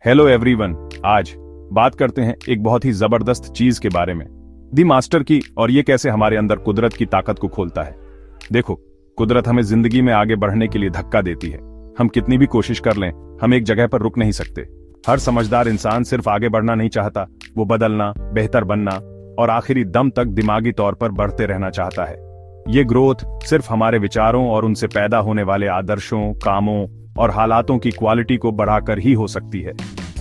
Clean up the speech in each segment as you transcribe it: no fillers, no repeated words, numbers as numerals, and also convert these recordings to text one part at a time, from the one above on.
Hello everyone. आज बात करते हैं एक बहुत ही जबरदस्त चीज के बारे में, दी मास्टर की, और ये कैसे हमारे अंदर कुदरत की ताकत को खोलता है। देखो, कुदरत हमें जिंदगी में आगे बढ़ने के लिए धक्का देती है। हम कितनी भी कोशिश कर लें, हम एक जगह पर रुक नहीं सकते। हर समझदार इंसान सिर्फ आगे बढ़ना नहीं चाहता, वो बदलना, बेहतर बनना और आखिरी दम तक दिमागी तौर पर बढ़ते रहना चाहता है। ये ग्रोथ सिर्फ हमारे विचारों और उनसे पैदा होने वाले आदर्शों, कामों और हालातों की क्वालिटी को बढ़ाकर ही हो सकती है।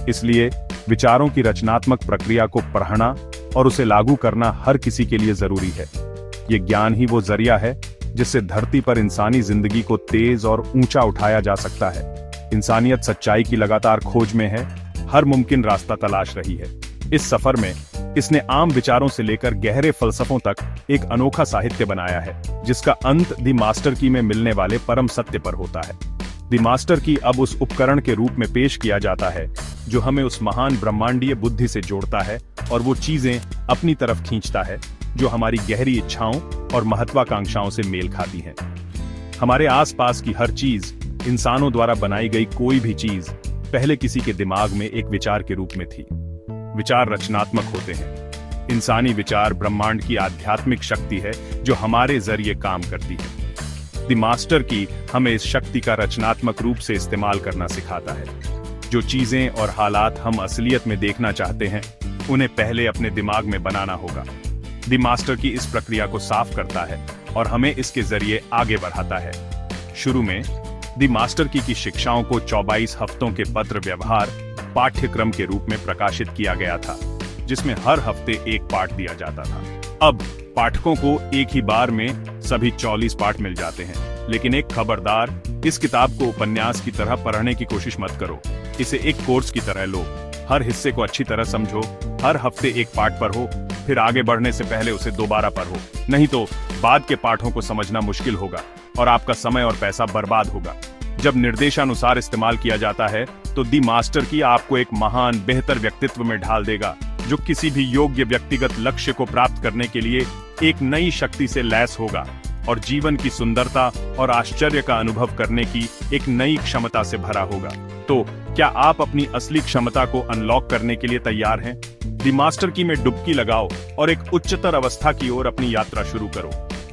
इसलिए विचारों की रचनात्मक प्रक्रिया को पढ़ना और उसे लागू करना हर किसी के लिए जरूरी है। ये ज्ञान ही वो जरिया है जिससे धरती पर इंसानी जिंदगी को तेज और ऊंचा उठाया जा सकता है। इंसानियत सच्चाई की लगातार खोज में है, हर मुमकिन रास्ता तलाश रही है। इस सफर में इसने आम विचारों से लेकर गहरे फलसफों तक एक अनोखा साहित्य बनाया है, जिसका अंत दी मास्टर की में मिलने वाले परम सत्य पर होता है। दी मास्टर की अब उस उपकरण के रूप में पेश किया जाता है जो हमें उस महान ब्रह्मांडीय बुद्धि से जोड़ता है और वो चीजें अपनी तरफ खींचता है जो हमारी गहरी इच्छाओं और महत्वाकांक्षाओं से मेल खाती हैं। हमारे आसपास की हर चीज, इंसानों द्वारा बनाई गई कोई भी चीज पहले किसी के दिमाग में एक विचार के रूप में थी। विचार रचनात्मक होते हैं। इंसानी विचार ब्रह्मांड की आध्यात्मिक शक्ति है जो हमारे जरिए काम करती है। द मास्टर की हमें इस शक्ति का रचनात्मक रूप से इस्तेमाल करना सिखाता है। जो चीजें और हालात हम असलियत में देखना चाहते हैं, उन्हें पहले अपने दिमाग में बनाना होगा। द मास्टर की इस प्रक्रिया को साफ करता है और हमें इसके जरिए आगे बढ़ाता है। शुरू में द मास्टर की शिक्षाओं को 24 हफ्तों के पत्र व्यवहार पाठ्यक्रम के रूप में प्रकाशित किया गया था, जिसमें हर हफ्ते एक पाठ दिया जाता था। अब पाठकों को एक ही बार में सभी 44 पाठ मिल जाते हैं। लेकिन एक खबरदार, इस किताब को उपन्यास की तरह पढ़ने की कोशिश मत करो। इसे एक कोर्स की तरह लो। हर हिस्से को अच्छी तरह समझो, हर हफ्ते एक पाठ पढ़ो, फिर आगे बढ़ने से पहले उसे दोबारा पढ़ो। नहीं तो बाद के पाठों को समझना मुश्किल होगा और आपका समय और पैसा बर्बाद होगा। जब निर्देशानुसार इस्तेमाल किया जाता है तो दी मास्टर की आपको एक महान, बेहतर व्यक्तित्व में ढाल देगा, जो किसी भी योग्य व्यक्तिगत लक्ष्य को प्राप्त करने के लिए एक नई शक्ति से लैस होगा और जीवन की सुंदरता और आश्चर्य का अनुभव करने की एक नई क्षमता से भरा होगा। तो क्या आप अपनी असली क्षमता को अनलॉक करने के लिए तैयार हैं? दी मास्टर की में डुबकी लगाओ और एक उच्चतर अवस्था की ओर अपनी यात्रा शुरू करो।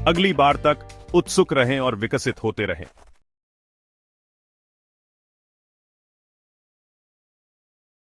अगली बार तक उत्सुक रहें और विकसित होते रहें।